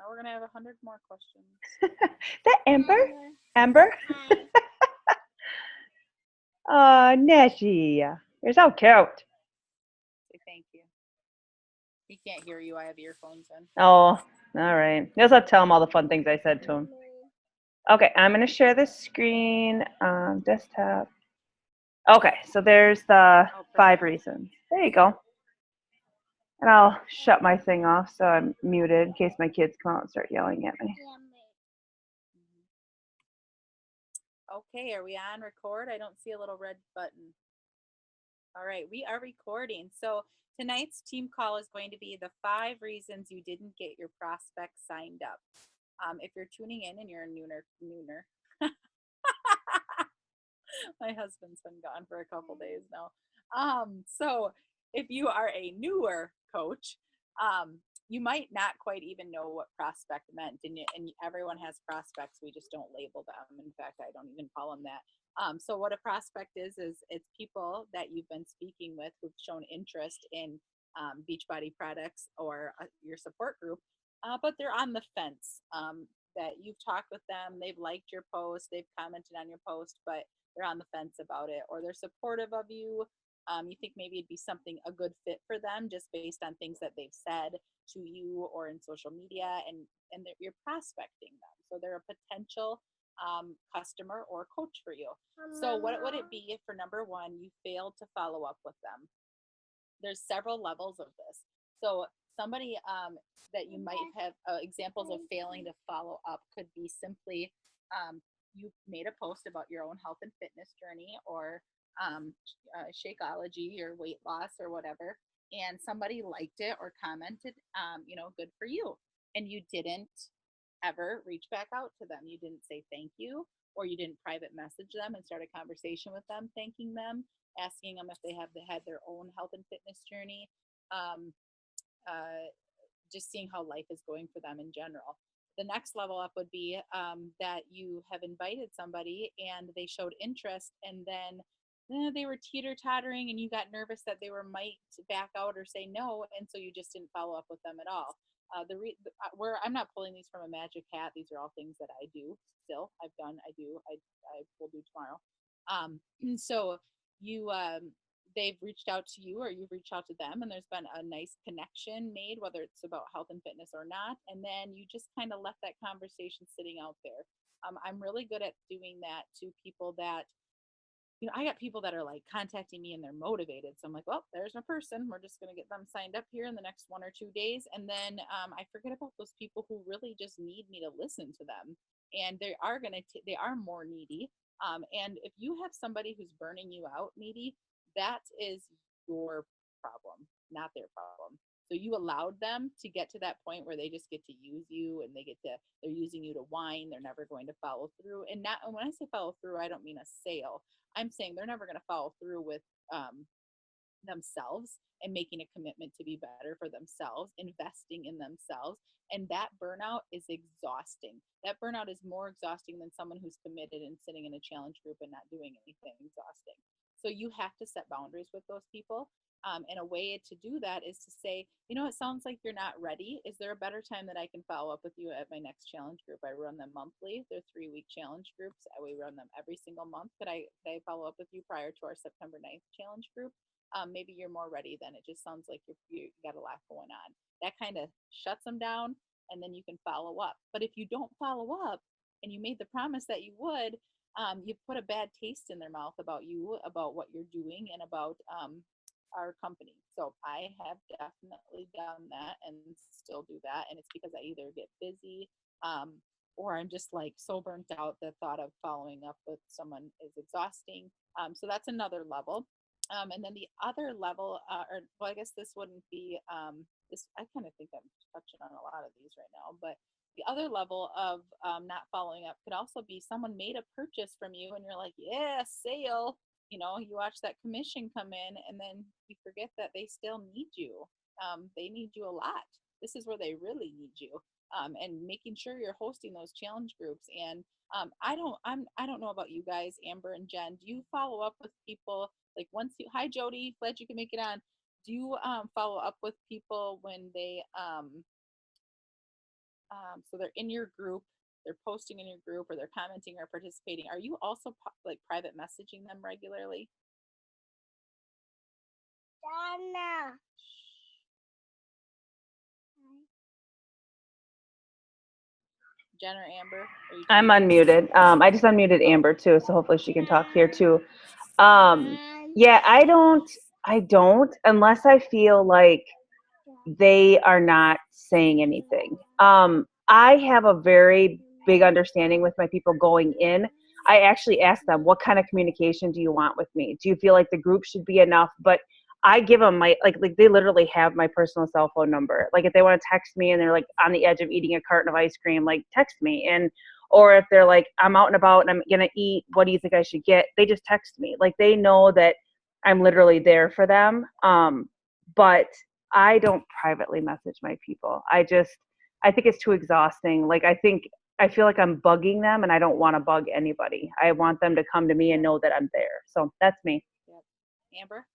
Now we're gonna have 100 more questions. Is that Amber? Hi. Amber? Hi. Oh, Nessie. You're so cute. Say thank you. He can't hear you. I have earphones in. Oh, all right. You'll have to tell him all the fun things I said to him. Okay, I'm going to share the screen. Desktop. Okay, so there's the Oh, 5 perfect. reasons. There you go. And I'll shut my thing off so I'm muted in case my kids come out and start yelling at me. Okay, are we on record? I don't see a little red button. All right, we are recording. So tonight's team call is going to be the 5 reasons you didn't get your prospects signed up. If you're tuning in and you're a nooner, my husband's been gone for a couple days now. So if you are a newer coach, you might not quite even know what prospect meant, and everyone has prospects. We just don't label them. In fact, I don't even call them that. So what a prospect is it's people that you've been speaking with who've shown interest in Beachbody products or your support group, but they're on the fence. That you've talked with them, they've liked your post, they've commented on your post, but they're on the fence about it, or they're supportive of you. You think maybe it'd be something a good fit for them just based on things that they've said to you or in social media, and you're prospecting them, so they're a potential customer or coach for you. So what would it be if for number one you failed to follow up with them? There's several levels of this. So somebody that you might have examples of failing to follow up could be simply you made a post about your own health and fitness journey or Shakeology or weight loss or whatever, and somebody liked it or commented, good for you. And you didn't ever reach back out to them. You didn't say thank you, or you didn't private message them and start a conversation with them, thanking them, asking them if they have had their own health and fitness journey, um, uh, just seeing how life is going for them in general. The next level up would be that you have invited somebody and they showed interest, and then they were teeter tottering, and you got nervous that they might back out or say no, and so you just didn't follow up with them at all. Where I'm not pulling these from a magic hat. These are all things that I do still. I've done. I do. I will do tomorrow. So you they've reached out to you or you've reached out to them, and there's been a nice connection made, whether it's about health and fitness or not, and then you just kind of left that conversation sitting out there. I'm really good at doing that to people that, I got people that are like contacting me and they're motivated. So I'm like, well, there's my person. We're just going to get them signed up here in the next 1 or 2 days. And then I forget about those people who really just need me to listen to them. And they are more needy. And if you have somebody who's burning you out, needy, that is your problem, not their problem. So you allowed them to get to that point where they just get to use you, and they're using you to whine. They're never going to follow through. And not, when I say follow through, I don't mean a sale. I'm saying they're never going to follow through with themselves and making a commitment to be better for themselves, investing in themselves. And that burnout is exhausting. That burnout is more exhausting than someone who's committed and sitting in a challenge group and not doing anything. Exhausting. So you have to set boundaries with those people. And a way to do that is to say, it sounds like you're not ready. Is there a better time that I can follow up with you at my next challenge group? I run them monthly. They're 3-week challenge groups. We run them every single month. Could I follow up with you prior to our September 9th challenge group? Maybe you're more ready then. It just sounds like you got a lot going on. That kind of shuts them down, and then you can follow up. But if you don't follow up and you made the promise that you would, you've put a bad taste in their mouth about you, about what you're doing, and about our company. So I have definitely done that and still do that. And it's because I either get busy or I'm just like so burnt out. The thought of following up with someone is exhausting. So that's another level. And then the other level, I guess this wouldn't be this. I kind of think I'm touching on a lot of these right now, but the other level of not following up could also be someone made a purchase from you, and you're like, yeah, sale. You watch that commission come in, and then you forget that they still need you. They need you a lot. This is where they really need you. And making sure you're hosting those challenge groups. And I don't know about you guys, Amber and Jen. Do you follow up with people like once you? Hi, Jody. Glad you can make it on. Do you follow up with people when they So they're in your group, they're posting in your group, or they're commenting or participating. Are you also like private messaging them regularly? Dana. Jen or Amber? I'm unmuted. I just unmuted Amber too, so hopefully she can talk here too. Yeah, I don't unless I feel like they are not saying anything. I have a very big understanding with my people going in. I actually ask them, what kind of communication do you want with me? Do you feel like the group should be enough? But I give them my, like they literally have my personal cell phone number. Like if they want to text me and they're like on the edge of eating a carton of ice cream, like text me. And, or if they're like, I'm out and about and I'm going to eat, what do you think I should get? They just text me. Like they know that I'm literally there for them. But I don't privately message my people. I think it's too exhausting. Like I feel like I'm bugging them and I don't want to bug anybody. I want them to come to me and know that I'm there. So that's me. Yep. Amber?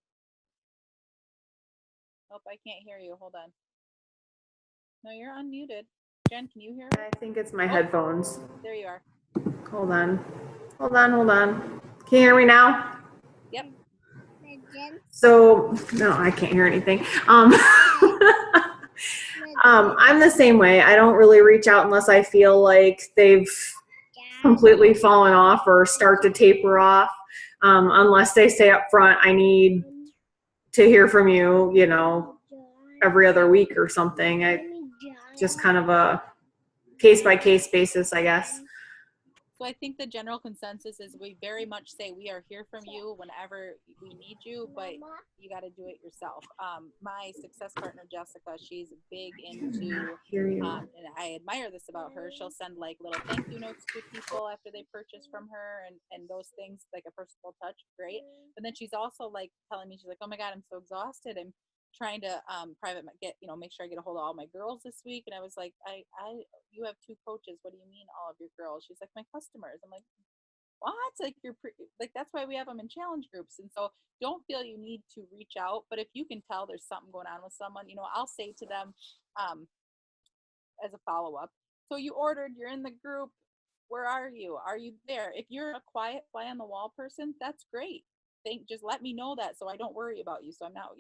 Nope, I can't hear you. Hold on. No, you're unmuted. Jen, can you hear me? I think it's my headphones. There you are. Hold on. Can you hear me now? Yep. So, no, I can't hear anything. I'm the same way. I don't really reach out unless I feel like they've completely fallen off or start to taper off. Unless they say up front, I need to hear from you, every other week or something. I just kind of a case by case basis, I guess. So I think the general consensus is we very much say we are here from you whenever we need you, but you got to do it yourself. My success partner, Jessica, she's big into, and I admire this about her. She'll send like little thank you notes to people after they purchase from her and those things, like a personal touch, great. But then she's also like telling me, she's like, oh my God, I'm so exhausted. I'm trying to make sure I get a hold of all my girls this week. And I was like, you have 2 coaches. What do you mean all of your girls? She's like, my customers. I'm like, what? Like like, that's why we have them in challenge groups. And so don't feel you need to reach out, but if you can tell there's something going on with someone, I'll say to them, as a follow-up, so you ordered, you're in the group, where are you? Are you there? If you're a quiet fly on the wall person, that's great. Just let me know that so I don't worry about you. So I'm not,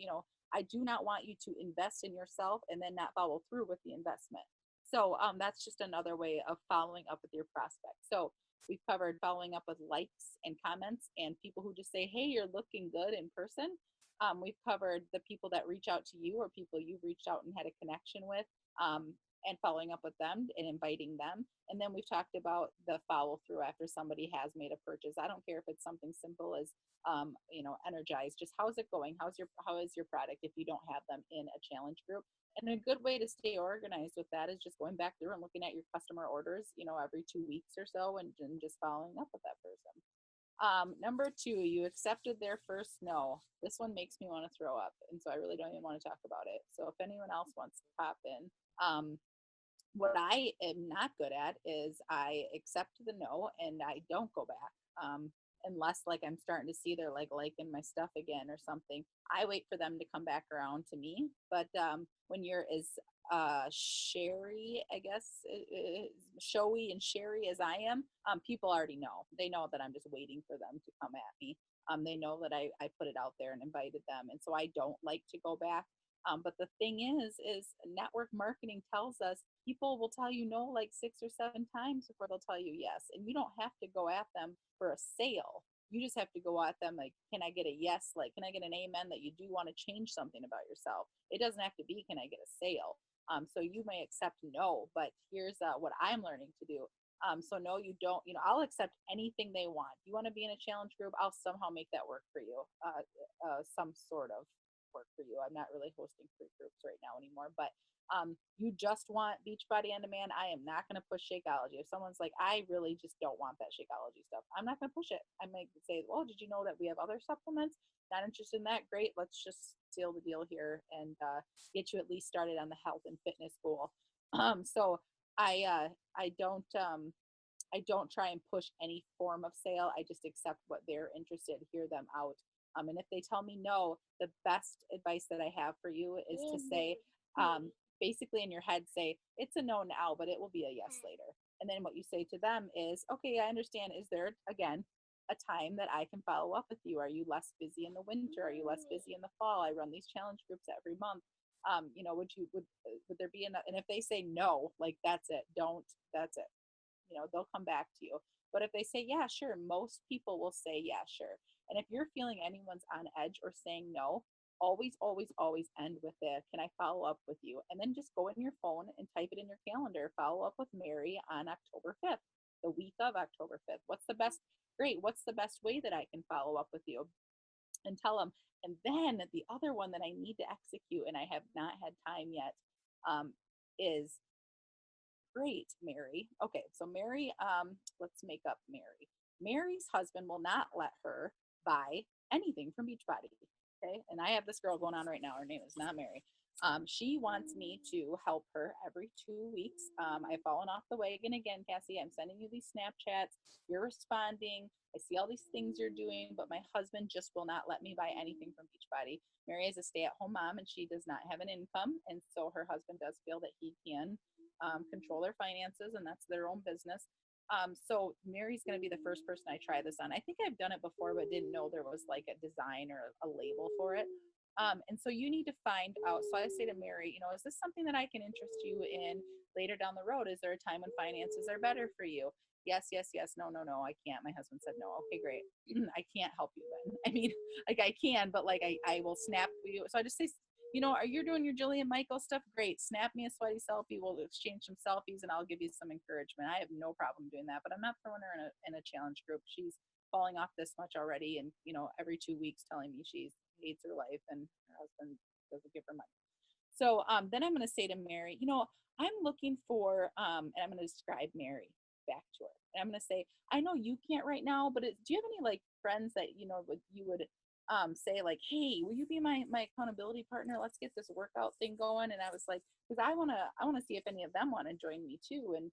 I do not want you to invest in yourself and then not follow through with the investment. So that's just another way of following up with your prospect. So we've covered following up with likes and comments and people who just say, hey, you're looking good in person. We've covered the people that reach out to you or people you've reached out and had a connection with. And following up with them and inviting them. And then we've talked about the follow through after somebody has made a purchase. I don't care if it's something simple as, Energize, just how's it going? How is your product if you don't have them in a challenge group? And a good way to stay organized with that is just going back through and looking at your customer orders, every 2 weeks or so and just following up with that person. Number 2, you accepted their first no. This one makes me want to throw up. And so I really don't even want to talk about it. So if anyone else wants to pop in, what I am not good at is I accept the no and I don't go back. Unless like I'm starting to see they're like liking my stuff again or something. I wait for them to come back around to me. But when you're as sherry, I guess, showy and sherry as I am, people already know. They know that I'm just waiting for them to come at me. They know that I put it out there and invited them. And so I don't like to go back. But the thing is network marketing tells us people will tell you no like 6 or 7 times before they'll tell you yes. And you don't have to go at them for a sale. You just have to go at them like, can I get a yes? Like, can I get an amen that you do want to change something about yourself? It doesn't have to be, can I get a sale? So you may accept no, but here's what I'm learning to do. So no, you don't, I'll accept anything they want. You want to be in a challenge group? I'll somehow make that work for you. Some sort of work for you. I'm not really hosting free groups right now anymore, but you just want Beachbody On Demand. I am not going to push Shakeology. If someone's like, I really just don't want that Shakeology stuff, I'm not going to push it. I might say, well, did you know that we have other supplements? Not interested in that? Great. Let's just seal the deal here and get you at least started on the health and fitness goal. So I don't try and push any form of sale. I just accept what they're interested, hear them out. And if they tell me no, the best advice that I have for you is to say, basically in your head say, it's a no now, but it will be a yes later. And then what you say to them is, okay, I understand. Is there, again, a time that I can follow up with you? Are you less busy in the winter? Are you less busy in the fall? I run these challenge groups every month. Would there be enough? And if they say no, like that's it, that's it. They'll come back to you. But if they say, yeah, sure, most people will say, yeah, sure. And if you're feeling anyone's on edge or saying no, always, always, always end with it. Can I follow up with you? And then just go in your phone and type it in your calendar. Follow up with Mary on October 5th, the week of October 5th. What's the best way that I can follow up with you? And tell them. And then the other one that I need to execute, and I have not had time yet, is, great, Mary. Okay, so Mary, let's make up Mary. Mary's husband will not let her buy anything from Beachbody. Okay, and I have this girl going on right now. Her name is not Mary. She wants me to help her every 2 weeks. I've fallen off the wagon again, Cassie. I'm sending you these Snapchats. You're responding. I see all these things you're doing, but my husband just will not let me buy anything from Beachbody. Mary is a stay-at-home mom, and she does not have an income, and so her husband does feel that he can control their finances, and that's their own business. So Mary's going to be the first person I try this on. I think I've done it before, but didn't know there was like a design or a label for it. And so you need to find out. So I say to Mary, is this something that I can interest you in later down the road? Is there a time when finances are better for you? Yes, yes, yes. No, no, no, I can't. My husband said no. Okay, great. I can't help you then. I mean, like I can, but like I will snap you. So I just say, are you doing your Jillian Michael stuff? Great. Snap me a sweaty selfie. We'll exchange some selfies and I'll give you some encouragement. I have no problem doing that, but I'm not throwing her in a challenge group. She's falling off this much already. And, every 2 weeks telling me she hates her life and her husband doesn't give her money. So then I'm going to say to Mary, I'm looking for, and I'm going to describe Mary back to her. And I'm going to say, I know you can't right now, but do you have any like friends that, you would say like, hey, will you be my accountability partner? Let's get this workout thing going. And I was like, because I want to see if any of them want to join me too. And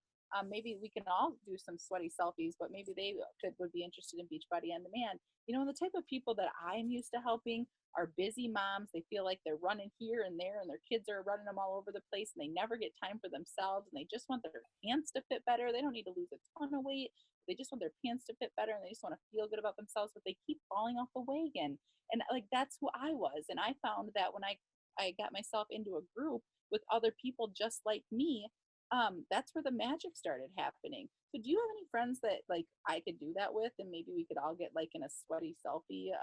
maybe we can all do some sweaty selfies, but maybe they would be interested in Beachbody On Demand. The type of people that I'm used to helping are busy moms. They feel like they're running here and there and their kids are running them all over the place and they never get time for themselves and they just want their pants to fit better. They don't need to lose a ton of weight. They just want their pants to fit better and they just want to feel good about themselves, but they keep falling off the wagon. And like, that's who I was. And I found that when I got myself into a group with other people just like me, that's where the magic started happening. So do you have any friends that like I could do that with, and maybe we could all get like in a sweaty selfie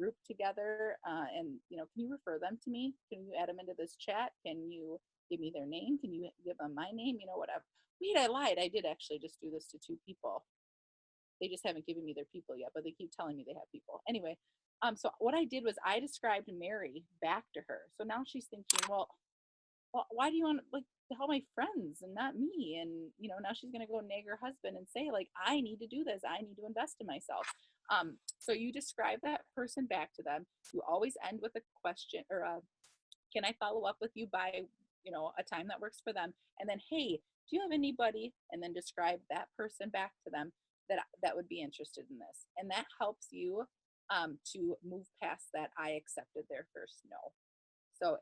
group together? And can you refer them to me? Can you add them into this chat? Can you give me their name? Can you give them my name? Whatever. Wait, I lied. I did actually just do this to 2 people. They just haven't given me their people yet, but they keep telling me they have people. Anyway, so what I did was I described Mary back to her. So now she's thinking, well, why do you want like to help my friends and not me? And now she's gonna go nag her husband and say like, I need to do this. I need to invest in myself. So you describe that person back to them. You always end with a question or can I follow up with you by a time that works for them? And then, hey, do you have anybody? And then describe that person back to them that would be interested in this. And that helps you to move past that I accepted their first no. So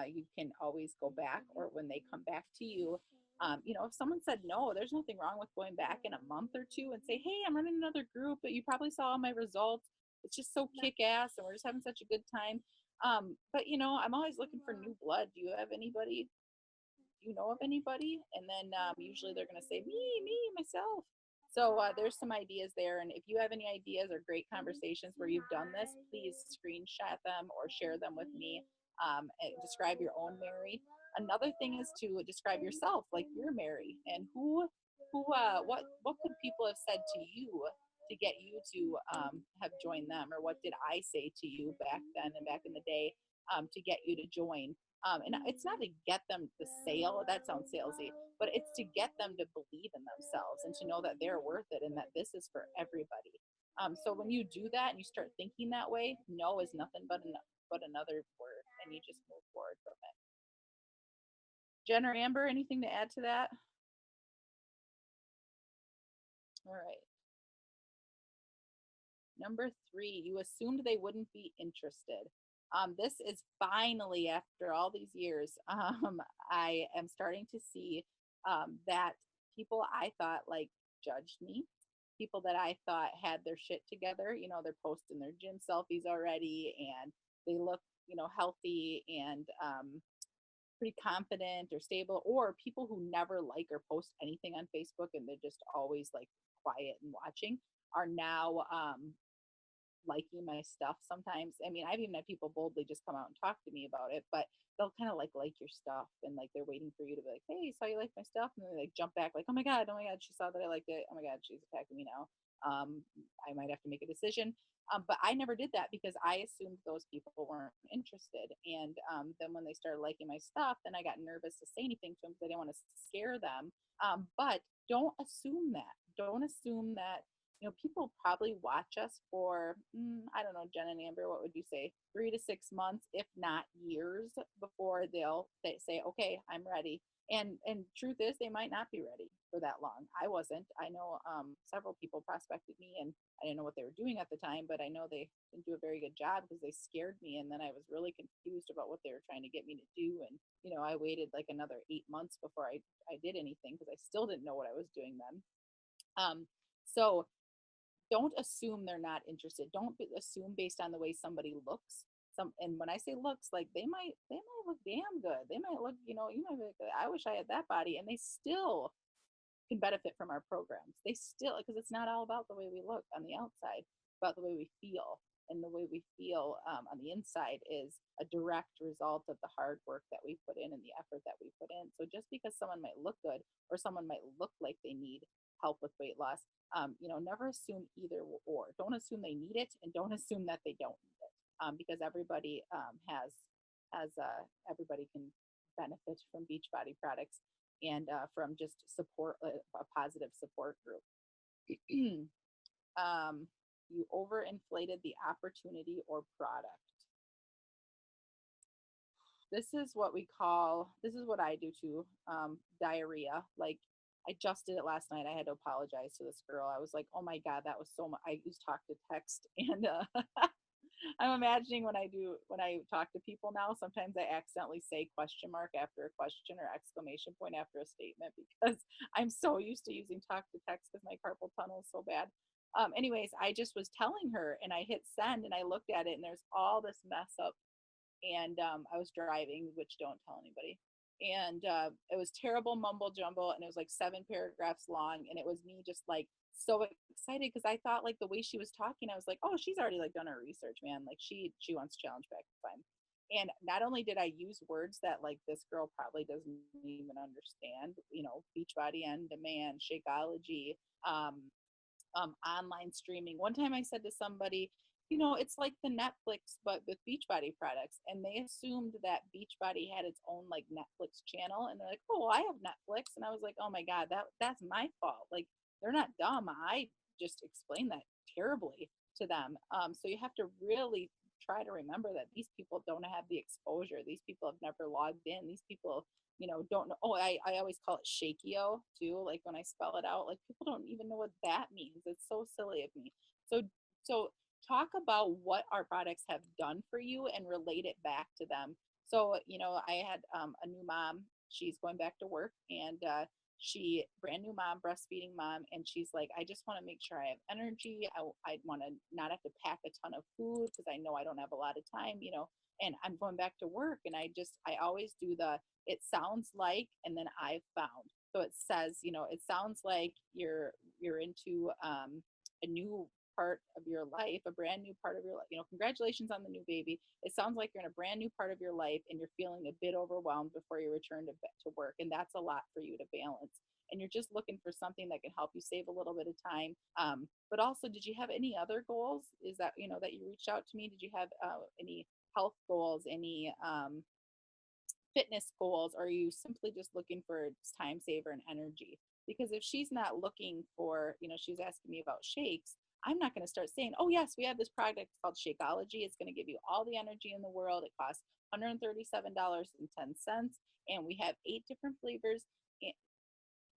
you can always go back, or when they come back to you, if someone said no, there's nothing wrong with going back in a month or 2 and say, hey, I'm running another group, but you probably saw my results. It's just so kick-ass and we're just having such a good time. But I'm always looking for new blood. Do you have anybody? Do you know of anybody? And then usually they're going to say, me, myself. So there's some ideas there. And if you have any ideas or great conversations where you've done this, please screenshot them or share them with me. Describe your own Mary. Another thing is to describe yourself like you're Mary, and what could people have said to you to get you to have joined them, or what did I say to you back then and back in the day to get you to join? And it's not to get them the sale, that sounds salesy, but it's to get them to believe in themselves and to know that they're worth it and that this is for everybody. So when you do that and you start thinking that way, no is nothing but another word, and you just move forward from it. Jen or Amber, anything to add to that? All right. Number 3, you assumed they wouldn't be interested. This is finally, after all these years, I am starting to see that people I thought like judged me, people that I thought had their shit together, they're posting their gym selfies already and they look, healthy and pretty confident or stable, or people who never like or post anything on Facebook and they're just always like quiet and watching are now liking my stuff sometimes. I mean, I've even had people boldly just come out and talk to me about it, but they'll kind of like your stuff and like they're waiting for you to be like, hey, saw you like my stuff, and then they like jump back like, oh my god, she saw that I liked it. Oh my god, she's attacking me now. I might have to make a decision. But I never did that because I assumed those people weren't interested. And then when they started liking my stuff, then I got nervous to say anything to them because I didn't want to scare them. But don't assume that. Don't assume that people probably watch us for, I don't know, Jen and Amber, what would you say? 3 to 6 months, if not years, before they say, okay, I'm ready. And truth is, they might not be ready for that long. I wasn't. I know several people prospected me, and I didn't know what they were doing at the time, but I know they didn't do a very good job because they scared me, and then I was really confused about what they were trying to get me to do. And I waited like another 8 months before I did anything because I still didn't know what I was doing then. So don't assume they're not interested. Don't assume based on the way somebody looks. And when I say looks, like they might look damn good. They might look, you might be like, I wish I had that body, and they still can benefit from our programs. They still, because it's not all about the way we look on the outside, about the way we feel. And the way we feel on the inside is a direct result of the hard work that we put in and the effort that we put in. So just because someone might look good or someone might look like they need help with weight loss, never assume either or. Don't assume they need it, and don't assume that they don't need it, because everybody everybody can benefit from Beachbody products and from just support, a positive support group. You overinflated the opportunity or product. This is what I do too, diarrhea. Like, I just did it last night. I had to apologize to this girl. I was like, oh my God, that was so much. I use talk to text, and I'm imagining when I talk to people now, sometimes I accidentally say question mark after a question or exclamation point after a statement because I'm so used to using talk to text because my carpal tunnel is so bad. Anyways, I just was telling her, and I hit send, and I looked at it, and there's all this mess up. And I was driving, which don't tell anybody. And it was terrible mumble jumble, and it was like 7 paragraphs long, and it was me just like so excited because I thought like the way she was talking, I was like, oh, she's already like done her research, man. Like she wants challenge back fine. And not only did I use words that like this girl probably doesn't even understand, Beachbody on demand, Shakeology, online streaming. One time I said to somebody, it's like the Netflix, but with Beachbody products. And they assumed that Beachbody had its own like Netflix channel. And they're like, oh, I have Netflix. And I was like, oh my God, that's my fault. Like, they're not dumb. I just explained that terribly to them. So you have to really try to remember that these people don't have the exposure. These people have never logged in. These people, don't know. Oh, I always call it Shakio too. Like when I spell it out, like people don't even know what that means. It's so silly of me. So talk about what our products have done for you and relate it back to them. So, I had a new mom. She's going back to work, and she brand new mom, breastfeeding mom, and she's like, I just want to make sure I have energy. I want to not have to pack a ton of food because I know I don't have a lot of time, and I'm going back to work. And I always do it sounds like, and then I've found. So it says, it sounds like you're into a new part of your life, a brand new part of your life. Congratulations on the new baby. It sounds like you're in a brand new part of your life and you're feeling a bit overwhelmed before you return to work. And that's a lot for you to balance. And you're just looking for something that can help you save a little bit of time. But also, did you have any other goals? Is that, that you reached out to me? Did you have any health goals, any fitness goals? Or are you simply just looking for time saver and energy? Because if she's not looking for, she's asking me about shakes, I'm not going to start saying, oh, yes, we have this product called Shakeology. It's going to give you all the energy in the world. It costs $137.10. And we have 8 different flavors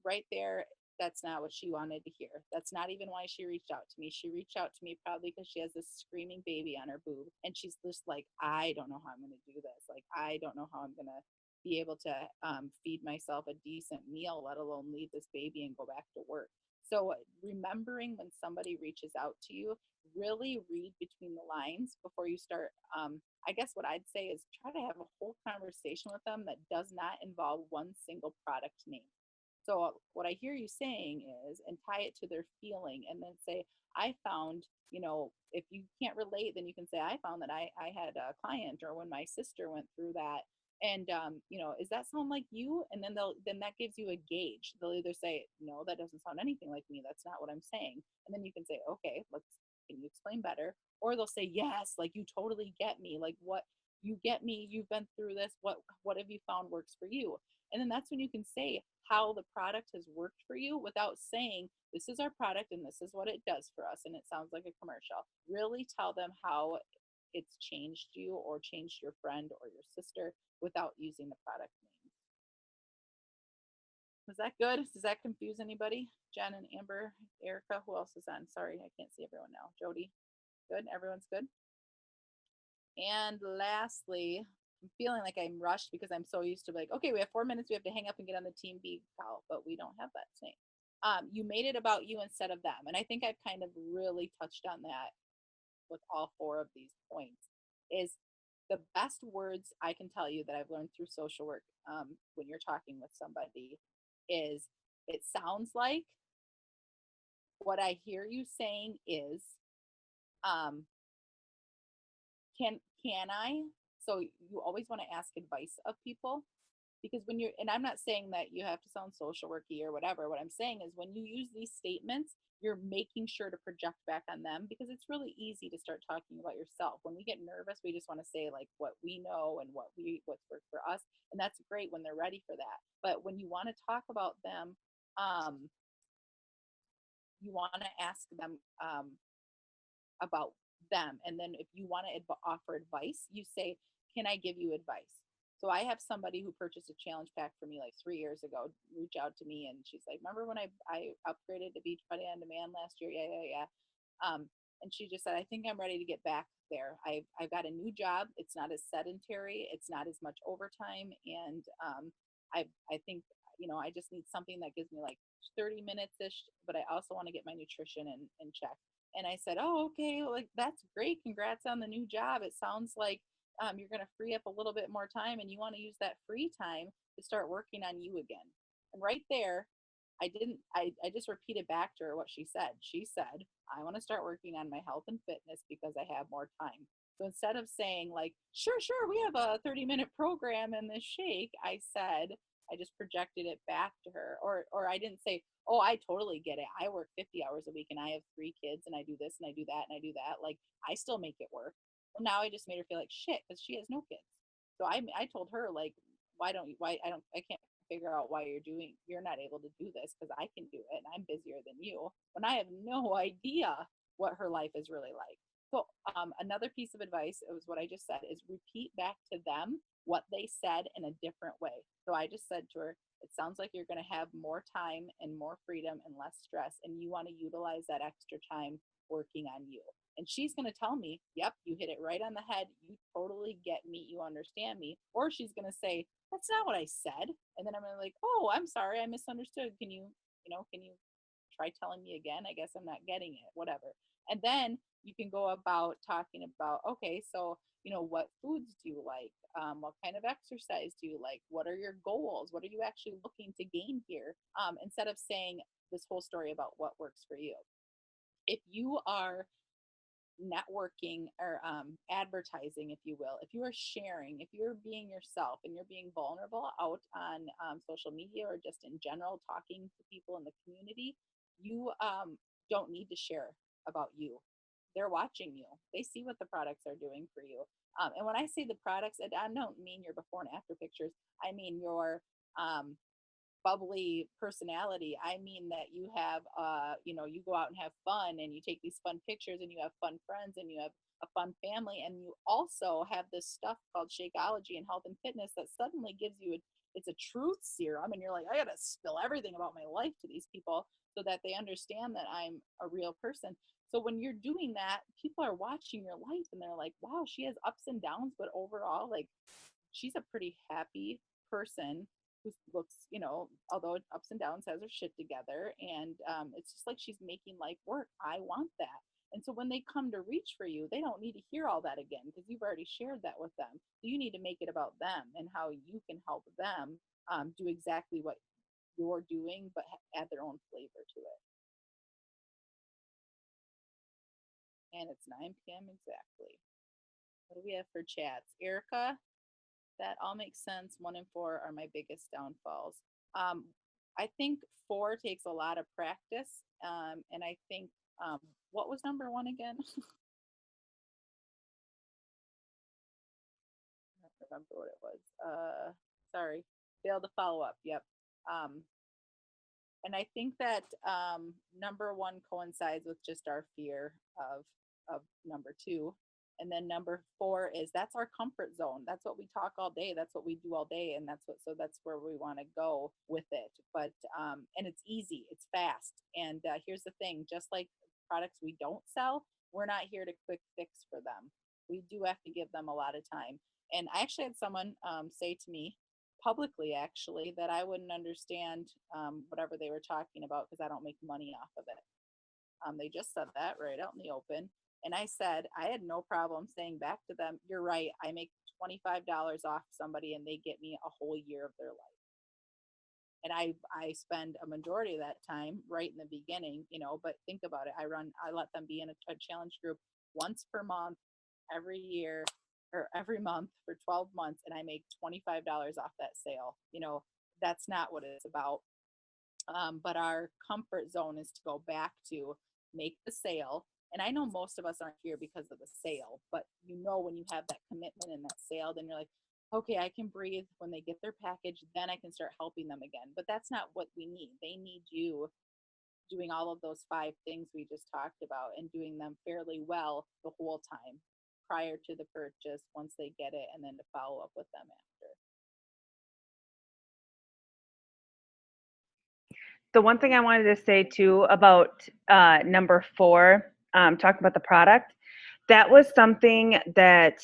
right there. that's not what she wanted to hear. That's not even why she reached out to me. She reached out to me probably because she has this screaming baby on her boob. And she's just like, I don't know how I'm going to do this. Like, I don't know how I'm going to be able to feed myself a decent meal, let alone leave this baby and go back to work. So remembering when somebody reaches out to you, really read between the lines before you start. I guess what I'd say is try to have a whole conversation with them that does not involve one single product name. So what I hear you saying is, and tie it to their feeling, and then say, I found, if you can't relate, then you can say, I found that I had a client, or when my sister went through that. And, does that sound like you? And then then that gives you a gauge. They'll either say, no, that doesn't sound anything like me. That's not what I'm saying. And then you can say, okay, can you explain better? Or they'll say, yes, like you totally get me. Like what you get me, you've been through this. What have you found works for you? And then that's when you can say how the product has worked for you without saying, this is our product and this is what it does for us. And it sounds like a commercial. Really tell them how it's changed you or changed your friend or your sister without using the product name. Was that good? Does that confuse anybody? Jen and Amber, Erica, who else is on? Sorry, I can't see everyone now. Jody, good? Everyone's good? And lastly, I'm feeling like I'm rushed because I'm so used to like, okay, we have 4 minutes, we have to hang up and get on the Team B call, but we don't have that today. You made it about you instead of them. And I think I've kind of really touched on that with all 4 of these points. Is the best words I can tell you that I've learned through social work when you're talking with somebody is, it sounds like, what I hear you saying is, can I? So you always want to ask advice of people, because when you're, and I'm not saying that you have to sound social worky or whatever. What I'm saying is when you use these statements, you're making sure to project back on them, because it's really easy to start talking about yourself. When we get nervous, we just want to say like what we know and what's worked for us. And that's great when they're ready for that. But when you want to talk about them, you want to ask them about them. And then if you want to offer advice, you say, can I give you advice? So I have somebody who purchased a challenge pack for me like 3 years ago, reach out to me, and she's like, remember when I upgraded to Beachbody On Demand last year? Yeah. And she just said, I think I'm ready to get back there. I've got a new job. It's not as sedentary. It's not as much overtime. And I think, I just need something that gives me like 30 minutes-ish, but I also want to get my nutrition in check. And I said, oh, okay, like that's great. Congrats on the new job. It sounds like you're going to free up a little bit more time, and you want to use that free time to start working on you again. And right there, I just repeated back to her what she said. She said, I want to start working on my health and fitness because I have more time. So instead of saying like, sure, we have a 30-minute program in this shake, I just projected it back to her. Or I didn't say, oh, I totally get it. I work 50 hours a week and I have 3 kids and I do this and I do that and I do that. Like, I still make it work. Well, now I just made her feel like shit because she has no kids. So I told her like, I can't figure out why you're not able to do this, because I can do it and I'm busier than you, when I have no idea what her life is really like. So another piece of advice, it was what I just said, is repeat back to them what they said in a different way. So I just said to her, it sounds like you're going to have more time and more freedom and less stress, and you want to utilize that extra time working on you. And she's going to tell me, yep, you hit it right on the head. You totally get me. You understand me. Or she's going to say, that's not what I said. And then I'm going to like, oh, I'm sorry. I misunderstood. Can you try telling me again? I guess I'm not getting it, whatever. And then you can go about talking about, okay, so, what foods do you like? What kind of exercise do you like? What are your goals? What are you actually looking to gain here? Instead of saying this whole story about what works for you. If you are networking or advertising, if you will, if you are sharing, if you're being yourself and you're being vulnerable out on social media or just in general talking to people in the community, you don't need to share about you. They're watching you. They see what the products are doing for you. And when I say the products, I don't mean your before and after pictures. I mean your bubbly personality. I mean that you have, you go out and have fun and you take these fun pictures and you have fun friends and you have a fun family, and you also have this stuff called Shakeology and health and fitness that suddenly gives you it's a truth serum, and you're like, I gotta spill everything about my life to these people so that they understand that I'm a real person. So when you're doing that, people are watching your life and they're like, wow, she has ups and downs, but overall, like, she's a pretty happy person who looks, although ups and downs, has her shit together. And it's just like she's making life work. I want that. And so when they come to reach for you, they don't need to hear all that again because you've already shared that with them. You need to make it about them and how you can help them do exactly what you're doing, but add their own flavor to it. And it's 9 p.m. exactly. What do we have for chats? Erica, that all makes sense. 1 and 4 are my biggest downfalls. I think 4 takes a lot of practice. And I think, what was number 1 again? I don't remember what it was. Sorry, failed to follow up. Yep. And I think that number 1 coincides with just our fear of number 2. And then number 4 is that's our comfort zone. That's what we talk all day. That's what we do all day. And that's where we want to go with it. But, and it's easy, it's fast. And here's the thing, just like products we don't sell, we're not here to quick fix for them. We do have to give them a lot of time. And I actually had someone say to me publicly, actually, that I wouldn't understand whatever they were talking about because I don't make money off of it. They just said that right out in the open. And I said, I had no problem saying back to them, you're right. I make $25 off somebody and they get me a whole year of their life. And I spend a majority of that time right in the beginning, but think about it. I let them be in a challenge group once per month, every year or every month for 12 months. And I make $25 off that sale. That's not what it's about. But our comfort zone is to go back to make the sale. And I know most of us aren't here because of the sale, but when you have that commitment in that sale, then you're like, okay, I can breathe. When they get their package, then I can start helping them again. But that's not what we need. They need you doing all of those 5 things we just talked about and doing them fairly well the whole time prior to the purchase, once they get it, and then to follow up with them after. The one thing I wanted to say too about number 4, talking about the product, that was something that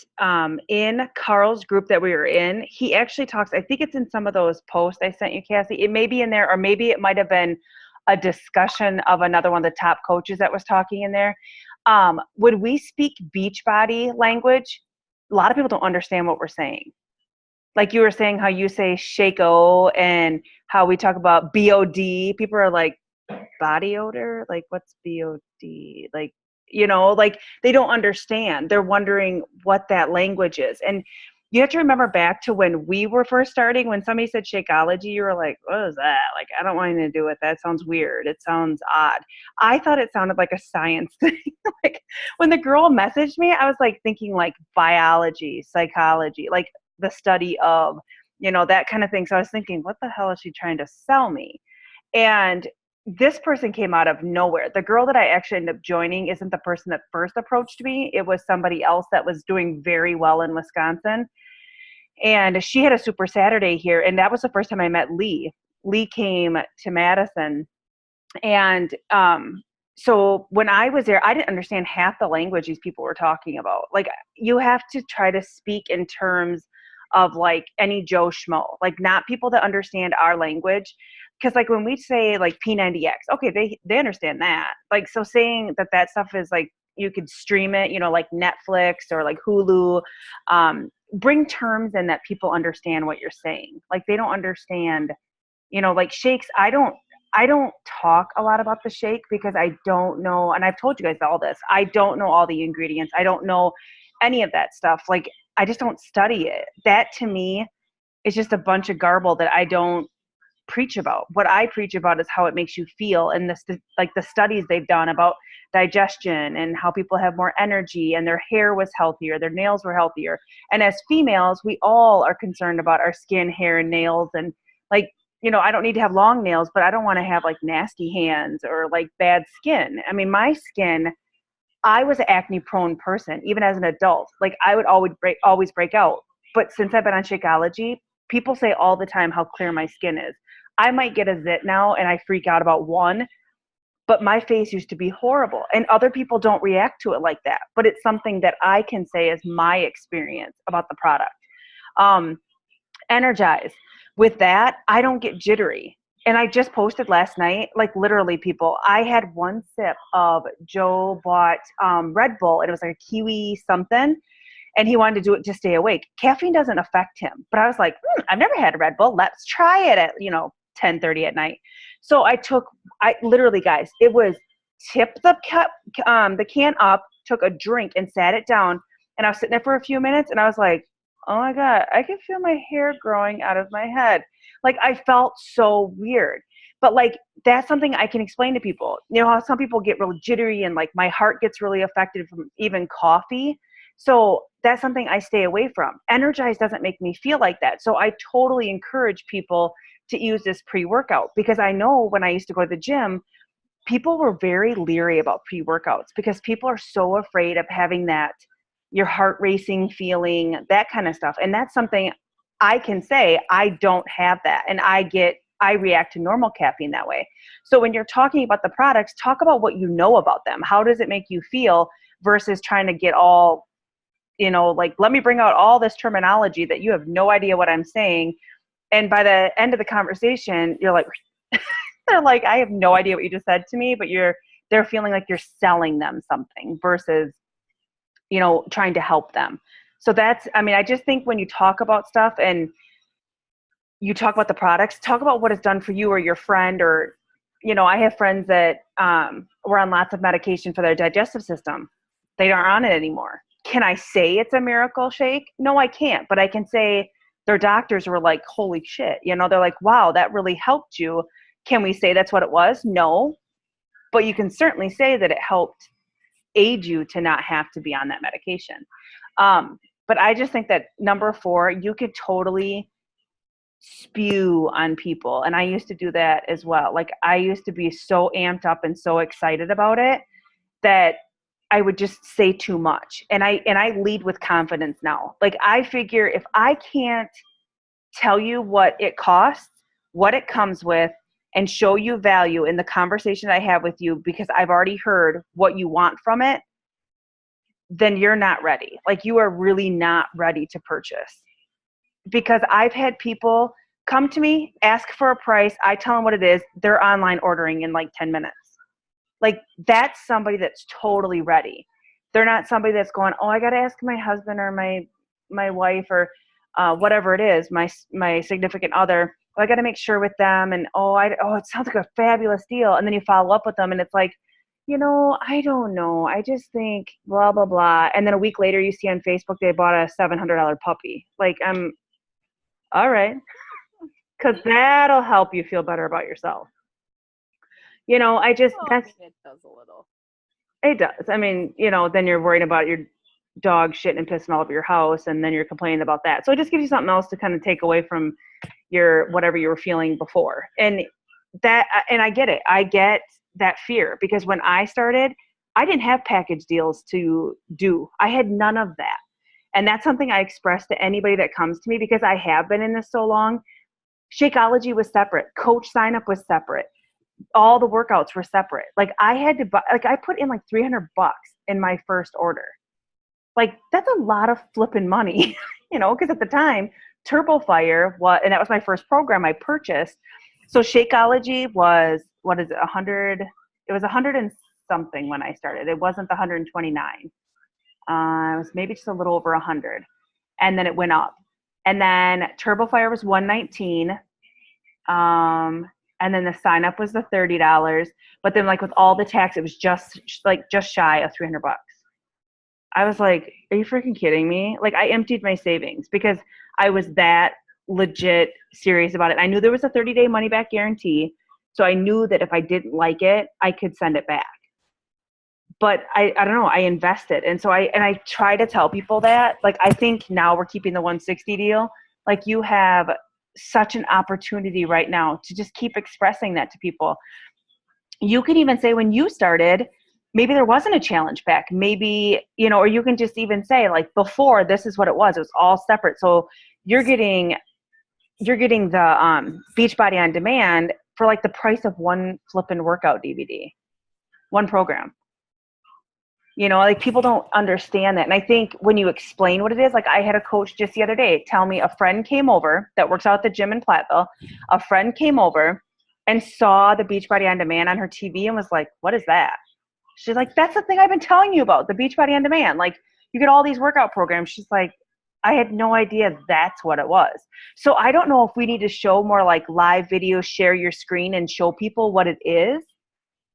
in Carl's group that we were in, he actually talks, I think it's in some of those posts I sent you, Cassie. It may be in there, or maybe it might have been a discussion of another one of the top coaches that was talking in there. When we speak Beachbody language, a lot of people don't understand what we're saying. Like you were saying, how you say Shake-O and how we talk about BOD. People are like, body odor? Like, what's BOD? Like, like they don't understand. They're wondering what that language is. And you have to remember back to when we were first starting, when somebody said Shakeology, you were like, what is that? Like, I don't want anything to do with that. It sounds weird. It sounds odd. I thought it sounded like a science thing. Like when the girl messaged me, I was like thinking like biology, psychology, like the study of, that kind of thing. So I was thinking, what the hell is she trying to sell me? And this person came out of nowhere. The girl that I actually ended up joining isn't the person that first approached me. It was somebody else that was doing very well in Wisconsin. And she had a Super Saturday here. And that was the first time I met Lee. Lee came to Madison. And so when I was there, I didn't understand half the language these people were talking about. Like, you have to try to speak in terms of like any Joe Schmo, like not people that understand our language. Because like when we say like P90X, okay, they understand that. Like, so saying that stuff is like, you could stream it, like Netflix or like Hulu, bring terms in that people understand what you're saying. Like they don't understand, like shakes. I don't talk a lot about the shake because I don't know. And I've told you guys all this. I don't know all the ingredients. I don't know any of that stuff. Like I just don't study it. That to me is just a bunch of garble that I don't preach about. What I preach about is how it makes you feel, and the studies they've done about digestion and how people have more energy and their hair was healthier, their nails were healthier. And as females, we all are concerned about our skin, hair, and nails. And like, I don't need to have long nails, but I don't want to have like nasty hands or like bad skin. I mean, my skin, I was an acne prone person, even as an adult. Like I would always break out. But since I've been on Shakeology, people say all the time how clear my skin is. I might get a zit now and I freak out about one, but my face used to be horrible, and other people don't react to it like that. But it's something that I can say is my experience about the product. Energize. With that, I don't get jittery. And I just posted last night, like literally people, I had one sip of Joe bought Red Bull, and it was like a kiwi something, and he wanted to do it to stay awake. Caffeine doesn't affect him. But I was like, I've never had a Red Bull. Let's try it at, 10:30 at night. So I literally, guys, it was tip the can up, took a drink and sat it down. And I was sitting there for a few minutes and I was like, oh my God, I can feel my hair growing out of my head. Like I felt so weird, but like, that's something I can explain to people. You know how some people get real jittery and like my heart gets really affected from even coffee. So that's something I stay away from. Energize doesn't make me feel like that. So I totally encourage people to use this pre-workout, because I know when I used to go to the gym, people were very leery about pre-workouts because people are so afraid of having that, your heart racing feeling, that kind of stuff. And that's something I can say I don't have that. And I react to normal caffeine that way. So when you're talking about the products, talk about what you know about them. How does it make you feel versus trying to get all, like, let me bring out all this terminology that you have no idea what I'm saying. And by the end of the conversation, you're like, they're like, I have no idea what you just said to me, but they're feeling like you're selling them something versus, trying to help them. So I just think when you talk about stuff and you talk about the products, talk about what it's done for you or your friend, or, I have friends that were on lots of medication for their digestive system. They aren't on it anymore. Can I say it's a miracle shake? No, I can't, but I can say their doctors were like, holy shit. They're like, wow, that really helped you. Can we say that's what it was? No, but you can certainly say that it helped aid you to not have to be on that medication. But I just think that number 4, you could totally spew on people. And I used to do that as well. Like I used to be so amped up and so excited about it that I would just say too much. And I lead with confidence now. Like I figure if I can't tell you what it costs, what it comes with, and show you value in the conversation I have with you, because I've already heard what you want from it, then you're not ready. Like you are really not ready to purchase. Because I've had people come to me, ask for a price. I tell them what it is. They're online ordering in like 10 minutes. Like that's somebody that's totally ready. They're not somebody that's going, oh, I got to ask my husband or my wife or whatever it is, my significant other. Oh, I got to make sure with them. And it sounds like a fabulous deal. And then you follow up with them and it's like, I don't know. I just think blah, blah, blah. And then a week later you see on Facebook, they bought a $700 puppy. Like all right. Cause that'll help you feel better about yourself. It does a little. It does. I mean, then you're worried about your dog shitting and pissing all over your house, and then you're complaining about that. So it just gives you something else to kind of take away from your whatever you were feeling before. And I get it. I get that fear, because when I started, I didn't have package deals to do. I had none of that. And that's something I express to anybody that comes to me, because I have been in this so long. Shakeology was separate. Coach sign up was separate. All the workouts were separate. Like I had to buy, like I put in like $300 in my first order. Like that's a lot of flipping money, because at the time TurboFire and that was my first program I purchased. So Shakeology was, what is it? 100, it was 100 and something when I started. It wasn't the 129. It was maybe just a little over 100. And then it went up. And then TurboFire was 119. And then the sign up was the $30. But then like with all the tax, it was just shy of $300. I was like, are you freaking kidding me? Like I emptied my savings because I was that legit serious about it. I knew there was a 30-day money back guarantee. So I knew that if I didn't like it, I could send it back. But I don't know, I invested. And so I try to tell people that, like, I think now we're keeping the 160 deal. Like you have such an opportunity right now to just keep expressing that to people. You can even say when you started, maybe there wasn't a challenge pack, maybe, or you can just even say like before, this is what it was all separate. So you're getting you're getting the Beachbody on Demand for like the price of one flippin' workout DVD, one program. You know, like people don't understand that. And I think when you explain what it is, like I had a coach just the other day tell me a friend came over that works out at the gym in Platteville. A friend came over and saw the Beachbody on Demand on her TV and was like, what is that? She's like, that's the thing I've been telling you about, the Beachbody on Demand. Like you get all these workout programs. She's like, I had no idea that's what it was. So I don't know if we need to show more like live videos, share your screen and show people what it is.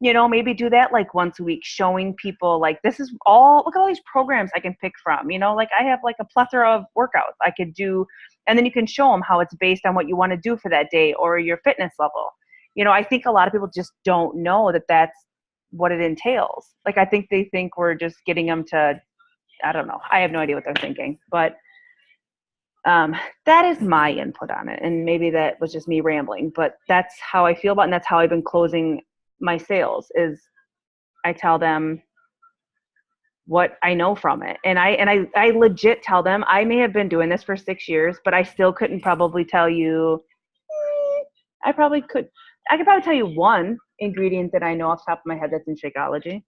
You know, maybe do that like once a week, showing people like this is all, look at all these programs I can pick from, you know, like I have like a plethora of workouts I could do. And then you can show them how it's based on what you want to do for that day or your fitness level. You know, I think a lot of people just don't know that that's what it entails. Like, I think they think we're just getting them to, I don't know. I have no idea what they're thinking, but that is my input on it. And maybe that was just me rambling, but that's how I feel about it. And that's how I've been closing my sales is I tell them what I know from it. And I legit tell them I may have been doing this for 6 years, but I still couldn't probably tell you, I could probably tell you one ingredient that I know off the top of my head that's in Shakeology.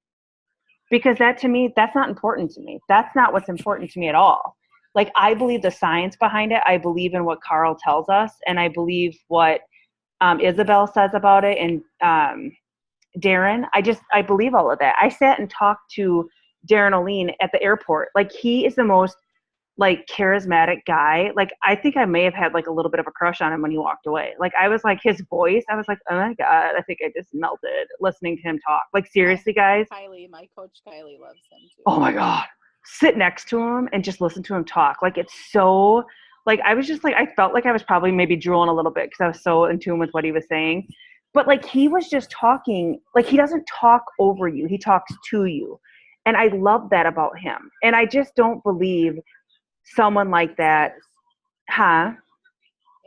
Because that to me, that's not important to me. That's not what's important to me at all. Like I believe the science behind it. I believe in what Carl tells us. And I believe what Isabel says about it. And Darren, I believe all of that. I sat and talked to Darren Oline at the airport. Like he is the most like charismatic guy. Like I think I may have had like a little bit of a crush on him when he walked away. Like I was like his voice. I was like, oh my God, I think I just melted listening to him talk. Like seriously, guys. Kylie, my coach Kylie loves him too. Oh my God. Sit next to him and just listen to him talk. Like it's so like I was just like I felt like I was probably maybe drooling a little bit because I was so in tune with what he was saying. But like he was just talking, like he doesn't talk over you. He talks to you. And I love that about him. And I just don't believe someone like that, huh?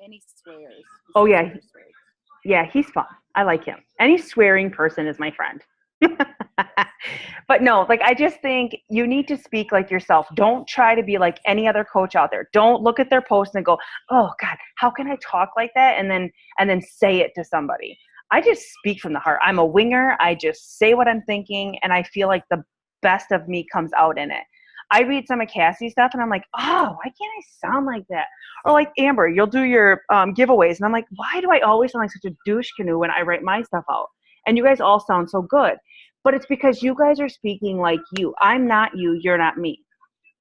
And he swears. Oh yeah. Yeah, he's fun. I like him. Any swearing person is my friend. But no, like I just think you need to speak like yourself. Don't try to be like any other coach out there. Don't look at their post and go, oh God, how can I talk like that? And then say it to somebody. I just speak from the heart. I'm a winger. I just say what I'm thinking. And I feel like the best of me comes out in it. I read some of Cassie's stuff and I'm like, oh, why can't I sound like that? Or like Amber, you'll do your giveaways. And I'm like, why do I always sound like such a douche canoe when I write my stuff out? And you guys all sound so good. But it's because you guys are speaking like you. I'm not you. You're not me.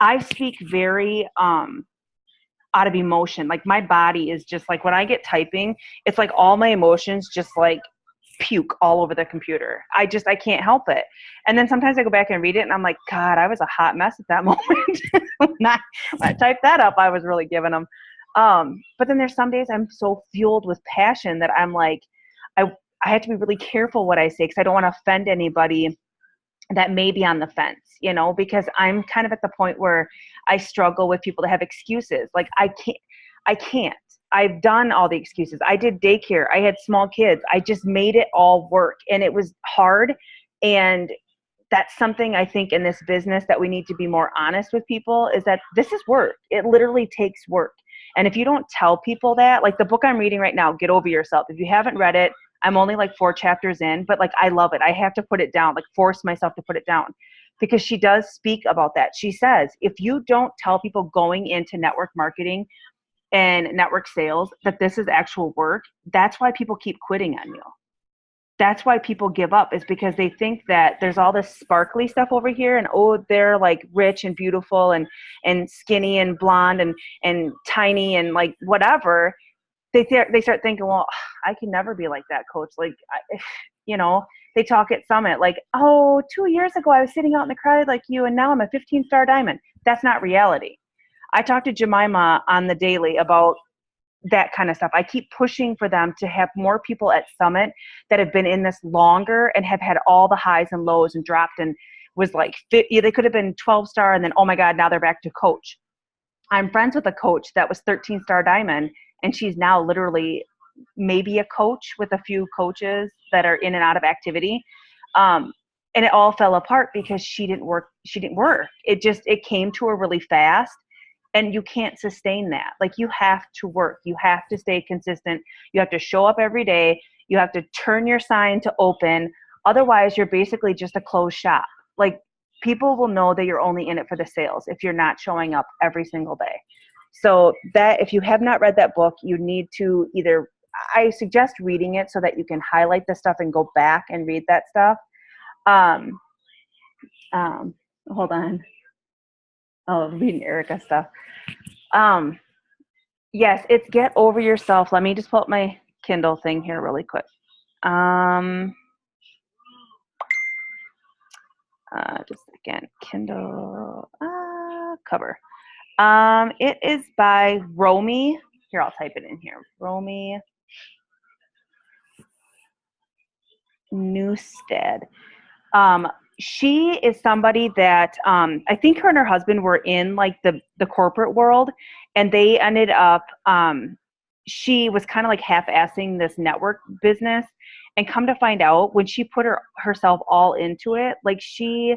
I speak very out of emotion. Like my body is just like when I get typing, it's like all my emotions just like puke all over the computer. I can't help it. And then sometimes I go back and read it and I'm like, God, I was a hot mess at that moment. when I typed that up, I was really giving them. But then there's some days I'm so fueled with passion that I'm like, I have to be really careful what I say because I don't want to offend anybody that may be on the fence, you know, because I'm kind of at the point where I struggle with people that have excuses. Like I can't. I've done all the excuses. I did daycare. I had small kids. I just made it all work and it was hard. And that's something I think in this business that we need to be more honest with people is that this is work. It literally takes work. And if you don't tell people that, like the book I'm reading right now, Get Over Yourself, if you haven't read it, I'm only like 4 chapters in, but like I love it. I have to put it down, like force myself to put it down because she does speak about that. She says, if you don't tell people going into network marketing and network sales that this is actual work, that's why people keep quitting on you. That's why people give up, is because they think that there's all this sparkly stuff over here and oh, they're like rich and beautiful and skinny and blonde and tiny and like whatever. They start thinking, well, I can never be like that, coach. Like, you know, they talk at Summit like, oh, 2 years ago I was sitting out in the crowd like you and now I'm a 15-star diamond. That's not reality. I talked to Jemima on the daily about that kind of stuff. I keep pushing for them to have more people at Summit that have been in this longer and have had all the highs and lows and dropped and was like, they could have been 12-star and then, oh my God, now they're back to coach. I'm friends with a coach that was 13-star diamond and she's now literally maybe a coach with a few coaches that are in and out of activity. And it all fell apart because she didn't work. It came to her really fast. and you can't sustain that. Like, you have to work. You have to stay consistent. You have to show up every day. You have to turn your sign to open. Otherwise, you're basically just a closed shop. Like, people will know that you're only in it for the sales if you're not showing up every single day. So that, if you have not read that book, you need to either, I suggest reading it so that you can highlight the stuff and go back and read that stuff. Hold on. Oh, reading Erica stuff. Yes, it's Get Over Yourself. Let me just pull up my Kindle thing here really quick. Just again, Kindle cover. It is by Romy. Here, I'll type it in here. Romy Newstead. She is somebody that I think her and her husband were in like the corporate world, and they ended up, she was kind of like half-assing this network business, and come to find out, when she put herself all into it, like, she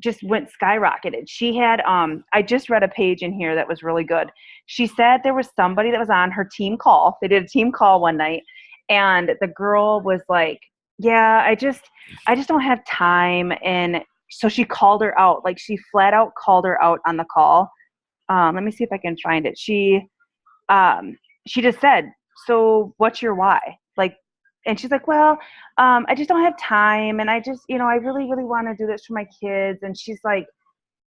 just went skyrocketed. She had, I just read a page in here that was really good. She said there was somebody that was on her team call. They did a team call one night, and the girl was like, yeah, I just don't have time. And so she called her out. Like, she flat out called her out on the call. Let me see if I can find it. She just said, so what's your why? Like, and she's like, well, I just don't have time. And I just, I really, really want to do this for my kids. And she's like,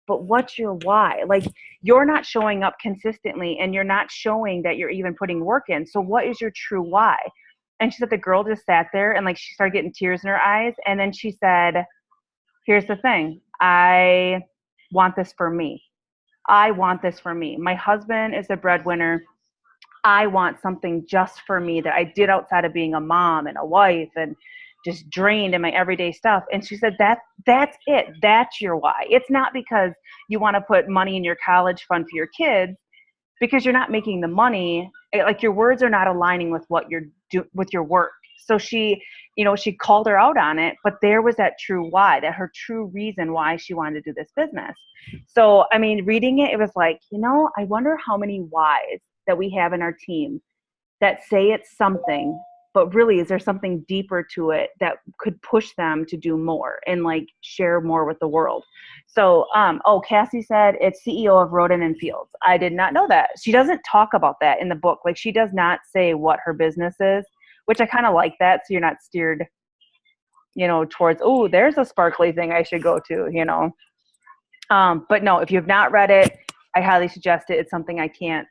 but what's your why? Like, you're not showing up consistently, and you're not showing that you're even putting work in. So what is your true why? And she said the girl just sat there, and like, she started getting tears in her eyes. And then she said, here's the thing. I want this for me. I want this for me. My husband is a breadwinner. I want something just for me that I did outside of being a mom and a wife and just drained in my everyday stuff. And she said, that's it. That's your why. It's not because you want to put money in your college fund for your kids, because you're not making the money. Like, your words are not aligning with what you're with your work. So she, she called her out on it, but there was that true why, that her true reason why she wanted to do this business. So, I mean, reading it, it was like, I wonder how many whys that we have in our team that say it's something, but really, is there something deeper to it that could push them to do more and like share more with the world? So, Cassie said it's CEO of Roden and Fields. I did not know that. She doesn't talk about that in the book. Like, she does not say what her business is, which I kind of like that. So you're not steered, towards, oh, there's a sparkly thing I should go to, But no, if you have not read it, I highly suggest it. It's something I can't,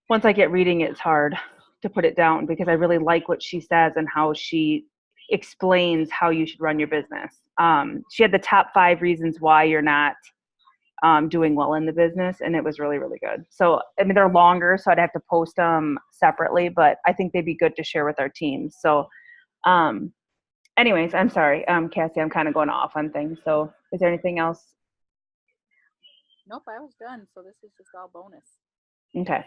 once I get reading it, it's hard to put it down, because I really like what she says and how she explains how you should run your business. She had the top 5 reasons why you're not doing well in the business, and it was really, really good. So, I mean, they're longer, so I'd have to post them separately, but I think they'd be good to share with our teams. So, anyways, I'm sorry, Cassie, I'm kind of going off on things. So, is there anything else? Nope, I was done. So this is just all bonus. Okay.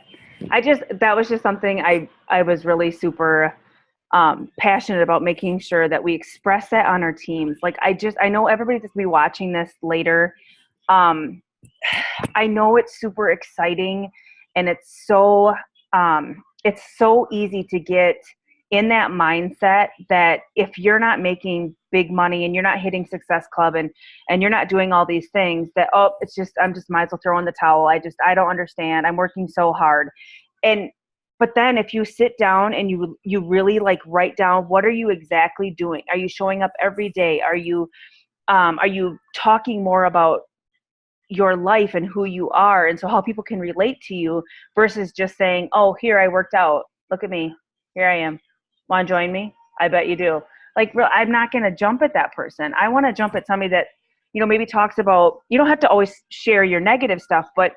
That was just something I was really super passionate about, making sure that we express that on our teams. Like, I know everybody's just be watching this later. I know it's super exciting, and it's so easy to get in that mindset that if you're not making big money and you're not hitting Success Club and you're not doing all these things, that, I'm just might as well throw in the towel. I don't understand. I'm working so hard. But then if you sit down and you really like write down, what are you exactly doing? Are you showing up every day? Are you talking more about your life and who you are, and so how people can relate to you, versus just saying, oh, here, I worked out. Look at me. Here I am. Want to join me? I bet you do. Like, I'm not going to jump at that person. I want to jump at somebody that, maybe talks about, you don't have to always share your negative stuff, but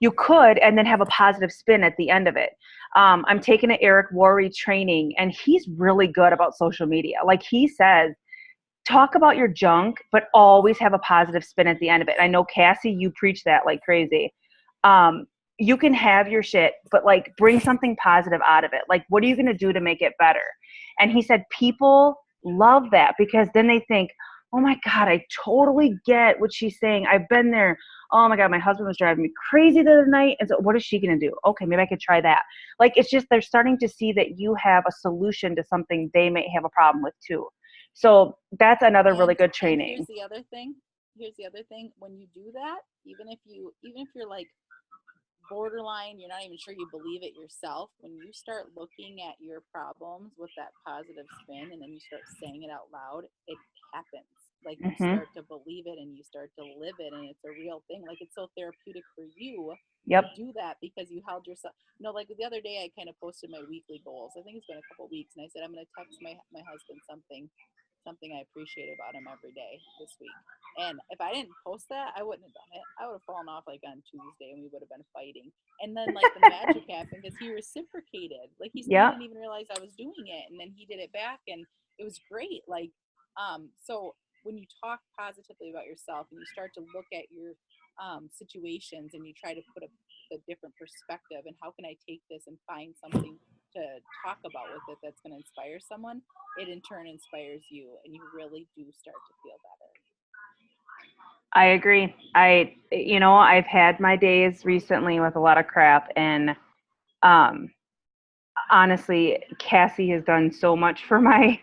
you could, and then have a positive spin at the end of it. I'm taking an Eric Worre training, and he's really good about social media. Like, he says, talk about your junk, but always have a positive spin at the end of it. I know, Cassie, you preach that like crazy. You can have your shit, but like, bring something positive out of it. Like, what are you going to do to make it better? And he said people love that, because then they think, oh my God, I totally get what she's saying. I've been there. Oh my God, my husband was driving me crazy the other night. And so what is she going to do? Okay, maybe I could try that. Like, it's just, they're starting to see that you have a solution to something they may have a problem with too. So that's another really good And training. here's the other thing. When you do that, even if you're like borderline, you're not even sure you believe it yourself, when you start looking at your problems with that positive spin and then you start saying it out loud, it happens. Like, you start to believe it and you start to live it, and it's a real thing. Like, it's so therapeutic for you to do that because you held yourself. Like the other day I kind of posted my weekly goals. I think it's been a couple weeks, and I said I'm going to text my husband something I appreciate about him every day this week. And if I didn't post that, I wouldn't have done it. I would have fallen off like on Tuesday and we would have been fighting. And then like the magic happened because he reciprocated. Like, he didn't even realize I was doing it. And then he did it back and it was great. Like, so when you talk positively about yourself and you start to look at your situations and you try to put a different perspective and how can I take this and find something to talk about with it that's going to inspire someone, it in turn inspires you and you really do start to feel better. I agree. I've had my days recently with a lot of crap, and honestly, Cassie has done so much for my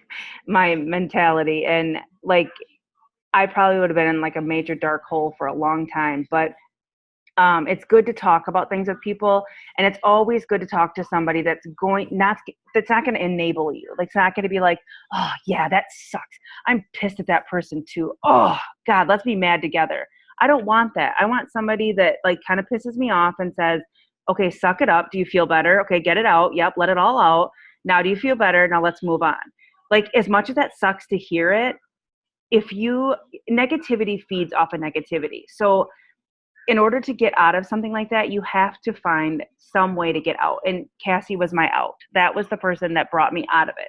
mentality, and like, I probably would have been in like a major dark hole for a long time, but it's good to talk about things with people, and it's always good to talk to somebody that's not going to enable you. Like, it's not going to be like, oh yeah, that sucks, I'm pissed at that person too, oh God, let's be mad together. I don't want that. I want somebody that like kind of pisses me off and says, okay, suck it up. Do you feel better? Okay, get it out. Yep, let it all out. Now do you feel better? Now let's move on. Like, as much as that sucks to hear it, negativity feeds off of negativity. So in order to get out of something like that, you have to find some way to get out. And Cassie was my out. That was the person that brought me out of it.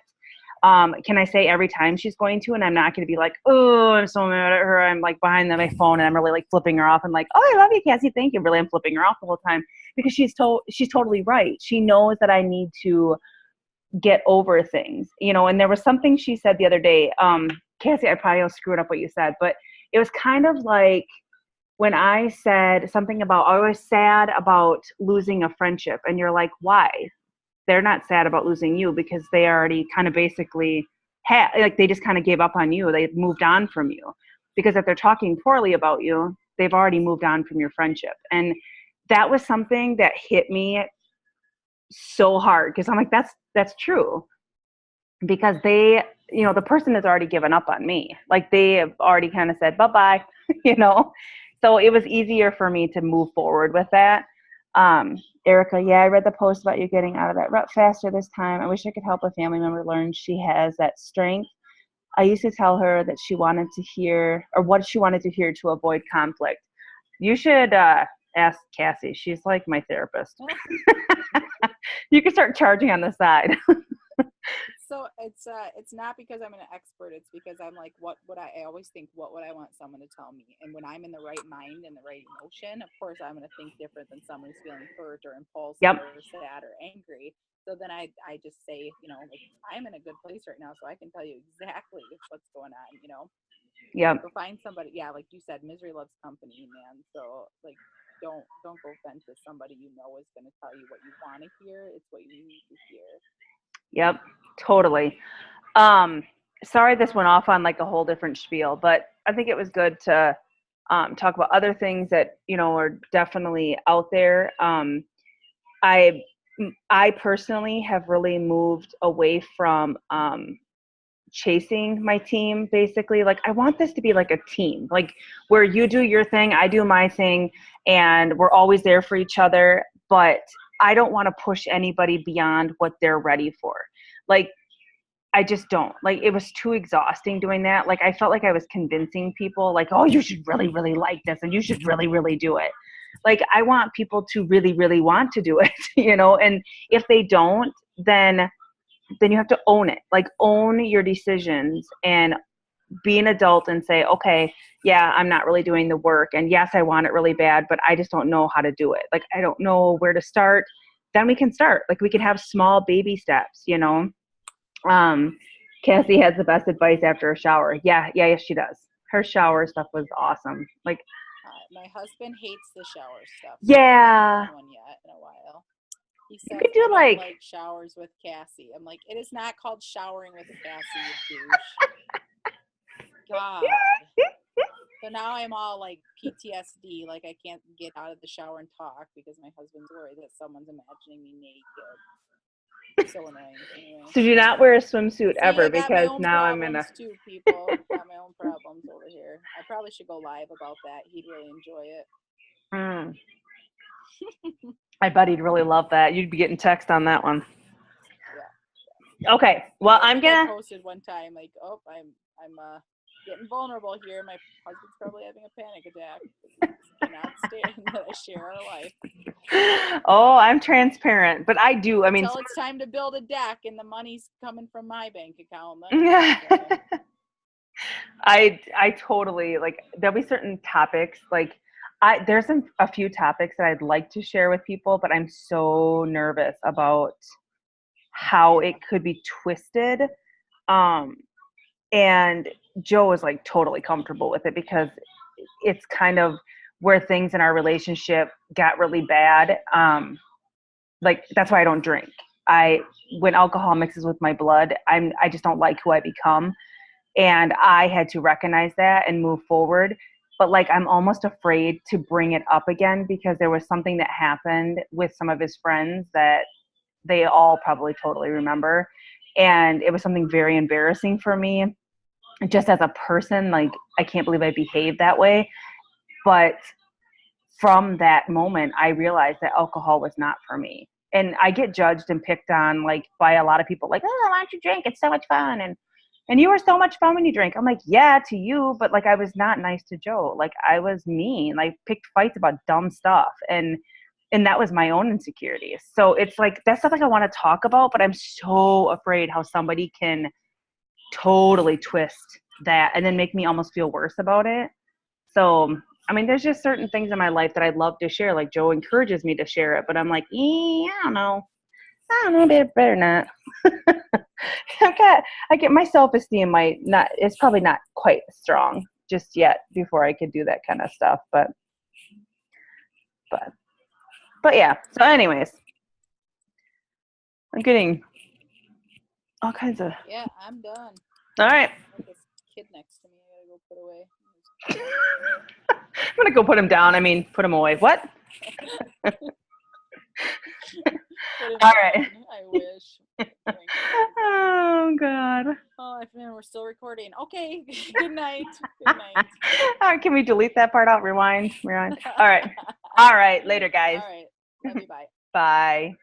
Can I say every time she's going to, and I'm not going to be like, oh, I'm so mad at her. I'm like behind my phone and I'm really like flipping her off and like, oh, I love you, Cassie. Thank you. Really, I'm flipping her off the whole time because she's totally right. She knows that I need to get over things, and there was something she said the other day. Cassie, I probably screwed up what you said, but it was kind of like, when I said something about, I was sad about losing a friendship, and you're like, why? They're not sad about losing you because they already kind of basically they just kind of gave up on you. They moved on from you, because if they're talking poorly about you, they've already moved on from your friendship. And that was something that hit me so hard, because I'm like, that's true, because the person has already given up on me. Like, they have already kind of said bye-bye, So it was easier for me to move forward with that. Erica, yeah, I read the post about you getting out of that rut faster this time. I wish I could help a family member learn she has that strength. I used to tell her that she wanted to hear, or what she wanted to hear to avoid conflict. You should ask Cassie. She's like my therapist. You can start charging on the side. So it's not because I'm an expert. It's because I'm like, I always think, what would I want someone to tell me? And when I'm in the right mind and the right emotion, of course I'm going to think different than someone who's feeling hurt or impulsive or sad or angry. So then I just say, like, I'm in a good place right now, so I can tell you exactly what's going on. Yep. So find somebody. Yeah, like you said, misery loves company, man. So like, don't go vent to somebody is going to tell you what you want to hear. It's what you need to hear. Yep, totally. Sorry this went off on like a whole different spiel, but I think it was good to talk about other things that, are definitely out there. I personally have really moved away from chasing my team, basically. Like, I want this to be like a team, like where you do your thing, I do my thing, and we're always there for each other. But I don't want to push anybody beyond what they're ready for. Like, I just don't. Like, it was too exhausting doing that. Like, I felt like I was convincing people, like, oh, you should really, really like this, and you should really, really do it. Like, I want people to really, really want to do it, and if they don't, then you have to own it. Like, own your decisions and be an adult and say, okay, yeah, I'm not really doing the work. And yes, I want it really bad, but I just don't know how to do it. Like, I don't know where to start. Then we can start. Like, we can have small baby steps, Cassie has the best advice after a shower. Yeah, she does. her shower stuff was awesome. Like, My husband hates the shower stuff. Yeah. I haven't done one yet in a while. He says, could do, I don't like- like showers with Cassie. I'm like, it is not called showering with Cassie, you douche. God. So now I'm all like PTSD, like I can't get out of the shower and talk because my husband's worried that someone's imagining me naked. So annoying. Anyway. so do not wear a swimsuit See, ever I got my because own now I'm problems in a. too, people. Got my own problems over here. I probably should go live about that. He'd really enjoy it. Mm. I bet he'd really love that. You'd be getting text on that one. Yeah. Okay. Well, I I'm think I gonna. posted one time like, oh, I'm getting vulnerable here. My husband's probably having a panic attack. He cannot stand that I share our life. Oh, I'm transparent, but I do. I mean, Until it's time to build a deck and the money's coming from my bank account. Then I totally like. There'll be certain topics like. There's a few topics that I'd like to share with people, but I'm so nervous about how it could be twisted. And Joe is like totally comfortable with it because it's kind of where things in our relationship got really bad. Like that's why I don't drink. When alcohol mixes with my blood, I just don't like who I become. And I had to recognize that and move forward. But like, I'm almost afraid to bring it up again because there was something that happened with some of his friends that they all probably totally remember. And it was something very embarrassing for me. Just as a person, like, I can't believe I behaved that way. But from that moment, I realized that alcohol was not for me. And I get judged and picked on, like, by a lot of people, like, oh, why don't you drink? It's so much fun. And you were so much fun when you drank. I'm like, yeah, to you, but like I was not nice to Joe. Like I was mean, like picked fights about dumb stuff. And that was my own insecurities. So it's like, that's stuff like I want to talk about, but I'm so afraid how somebody can totally twist that and then make me almost feel worse about it. So, I mean, there's just certain things in my life that I'd love to share. Like Joe encourages me to share it, but I'm like, I don't know, better not. I get my self-esteem it's probably not quite strong just yet before I could do that kind of stuff. But yeah. So anyways, I'm getting all kinds of. Yeah, I'm done. All right. Like this kid next to me, I gotta go put away. I'm going to go put him down. I mean, put him away. What? Put him All down. right. I wish. Oh, God. Oh, we're still recording. Okay. Good night. Good night. All right, can we delete that part out? Rewind. All right. All right. Later, guys. All right. Love you. Bye. Bye.